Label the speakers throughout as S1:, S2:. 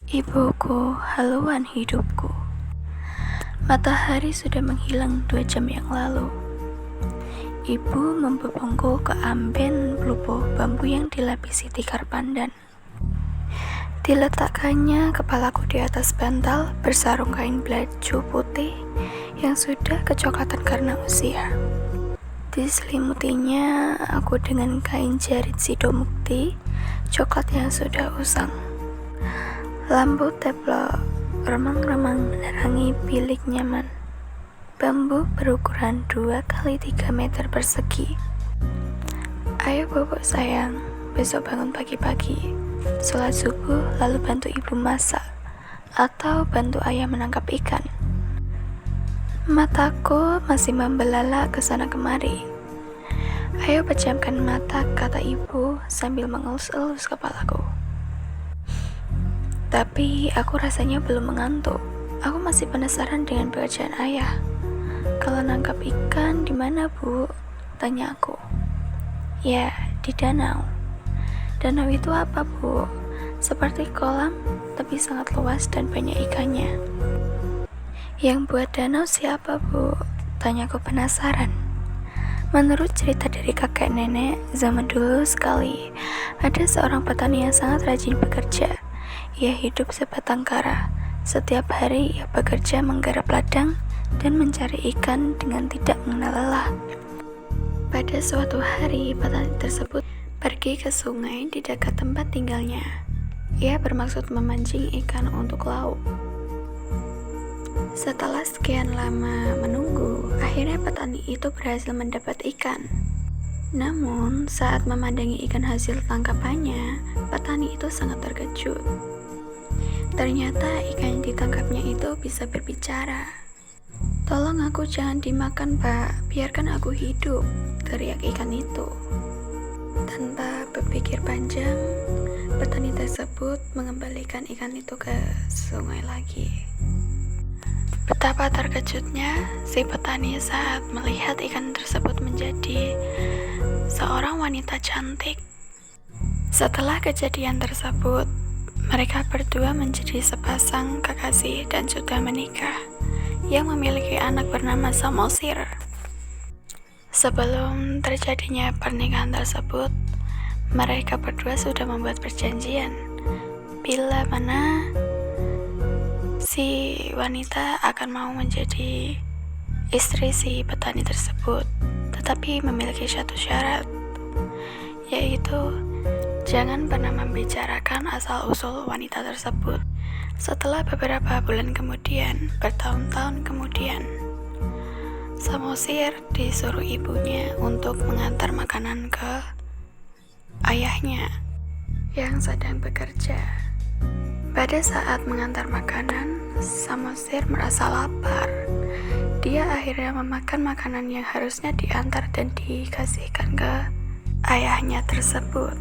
S1: Ibuku, haluan hidupku. Matahari sudah menghilang 2 jam yang lalu. Ibu membopongku ke amben pelupuh bambu yang dilapisi tikar pandan. Diletakkannya kepalaku di atas bantal bersarung kain baju putih yang sudah kecoklatan karena usia. Diselimutinya aku dengan kain jarit sidomukti coklat yang sudah usang. Lampu teplok remang-remang menerangi bilik nyaman. Bambu berukuran 2x3 meter persegi. Ayo bobok sayang, besok bangun pagi-pagi, sholat subuh lalu bantu ibu masak atau bantu ayah menangkap ikan. Mataku masih membelalak ke sana kemari. Ayo pejamkan mata, kata ibu sambil mengelus-elus kepalaku. Tapi aku rasanya belum mengantuk. Aku masih penasaran dengan pekerjaan ayah. Kalau nangkap ikan di mana, Bu? Tanya aku. Ya, di danau. Danau itu apa, Bu? Seperti kolam, tapi sangat luas dan banyak ikannya. Yang buat danau siapa, Bu? Tanyaku penasaran. Menurut cerita dari kakek nenek, zaman dulu sekali, ada seorang petani yang sangat rajin bekerja. Ia hidup sebatang kara. Setiap hari ia bekerja menggarap ladang dan mencari ikan dengan tidak mengenal lelah. Pada suatu hari, petani tersebut pergi ke sungai di dekat tempat tinggalnya. Ia bermaksud memancing ikan untuk lauk. Setelah sekian lama menunggu, akhirnya petani itu berhasil mendapat ikan. Namun, saat memandangi ikan hasil tangkapannya, petani itu sangat terkejut. Ternyata ikan yang ditangkapnya itu bisa berbicara. Tolong aku jangan dimakan, Pak, biarkan aku hidup, teriak ikan itu. Tanpa berpikir panjang, petani tersebut mengembalikan ikan itu ke sungai lagi. Betapa terkejutnya si petani saat melihat ikan tersebut menjadi seorang wanita cantik. Setelah kejadian tersebut, mereka berdua menjadi sepasang kekasih dan sudah menikah, yang memiliki anak bernama Samosir. Sebelum terjadinya pernikahan tersebut, mereka berdua sudah membuat perjanjian bila mana si wanita akan mau menjadi istri si petani tersebut, tetapi memiliki satu syarat, yaitu jangan pernah membicarakan asal-usul wanita tersebut. Setelah beberapa bulan kemudian, bertahun-tahun kemudian, Samosir disuruh ibunya untuk mengantar makanan ke ayahnya yang sedang bekerja. Pada saat mengantar makanan, Samosir merasa lapar. Dia akhirnya memakan makanan yang harusnya diantar dan dikasihkan ke ayahnya tersebut.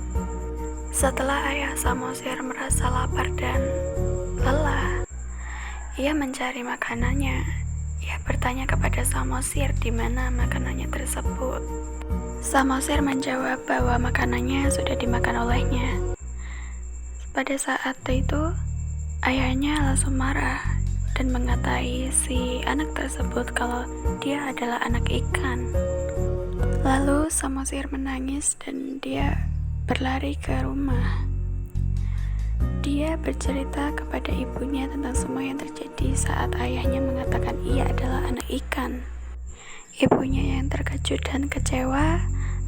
S1: Setelah ayah Samosir merasa lapar dan lelah, ia mencari makanannya. Ia bertanya kepada Samosir di mana makanannya tersebut. Samosir menjawab bahwa makanannya sudah dimakan olehnya. Pada saat itu, ayahnya langsung marah dan mengatai si anak tersebut kalau dia adalah anak ikan. Lalu Samosir menangis dan dia berlari ke rumah. Dia bercerita kepada ibunya tentang semua yang terjadi saat ayahnya mengatakan ia adalah anak ikan. Ibunya yang terkejut dan kecewa,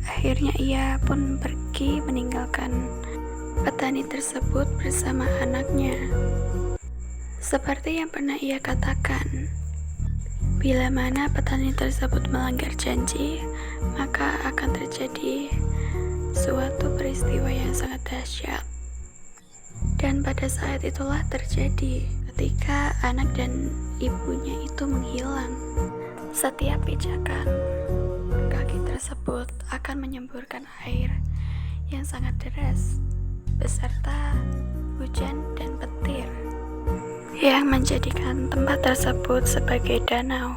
S1: akhirnya ia pun pergi meninggalkan petani tersebut bersama anaknya. Seperti yang pernah ia katakan, bila mana petani tersebut melanggar janji, maka akan terjadi suatu peristiwa yang sangat dahsyat. Dan pada saat itulah terjadi ketika anak dan ibunya itu menghilang. Setiap pijakan kaki tersebut akan menyemburkan air yang sangat deras beserta hujan dan petir yang menjadikan tempat tersebut sebagai danau.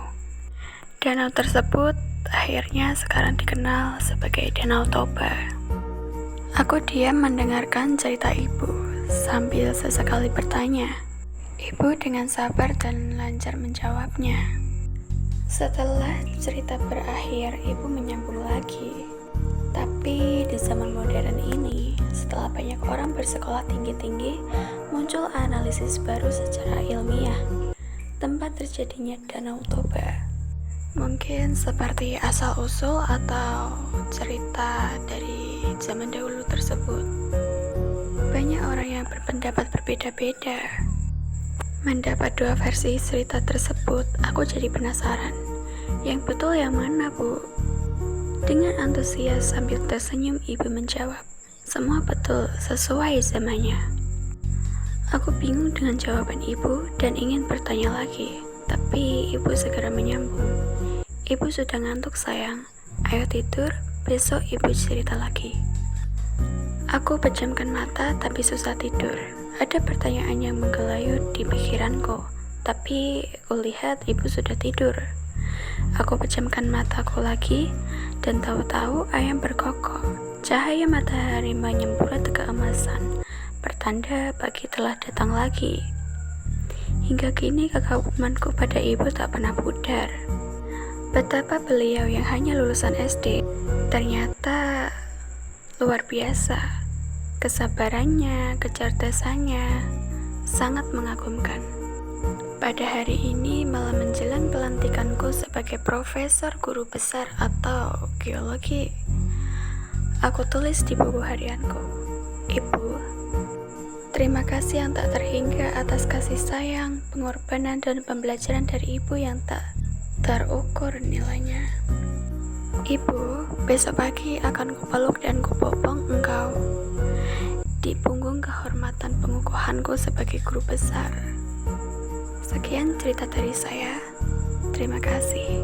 S1: Danau tersebut akhirnya sekarang dikenal sebagai Danau Toba. Aku diam mendengarkan cerita ibu sambil sesekali bertanya. Ibu dengan sabar dan lancar menjawabnya. Setelah cerita berakhir, ibu menyambung lagi. Tapi di zaman modern ini, setelah banyak orang bersekolah tinggi-tinggi, muncul analisis baru secara ilmiah tempat terjadinya Danau Toba. Mungkin seperti asal-usul atau cerita dari zaman dahulu tersebut. Banyak orang yang berpendapat berbeda-beda. Mendapat dua versi cerita tersebut, aku jadi penasaran. Yang betul yang mana, Bu? Dengan antusias sambil tersenyum, ibu menjawab, semua betul sesuai zamannya. Aku bingung dengan jawaban ibu dan ingin bertanya lagi, tapi ibu segera menyambung. Ibu sudah ngantuk sayang, ayo tidur, besok ibu cerita lagi. Aku pejamkan mata tapi susah tidur. Ada pertanyaan yang menggelayut di pikiranku, tapi kulihat ibu sudah tidur. Aku pejamkan mataku lagi dan tahu-tahu ayam berkokok. Cahaya matahari menyemburat keemasan, pertanda pagi telah datang lagi. Hingga kini kekagumanku pada ibu tak pernah pudar. Betapa beliau yang hanya lulusan SD ternyata luar biasa. Kesabarannya, kecerdasannya sangat mengagumkan. Pada hari ini malam menjelang pelantikanku sebagai profesor guru besar atau geologi, aku tulis di buku harianku, Ibu, terima kasih yang tak terhingga atas kasih sayang, pengorbanan, dan pembelajaran dari ibu yang tak terukur nilainya. Ibu, besok pagi akan kupeluk dan kupopong engkau di punggung kehormatan pengukuhanku sebagai guru besar. Sekian cerita dari saya. Terima kasih.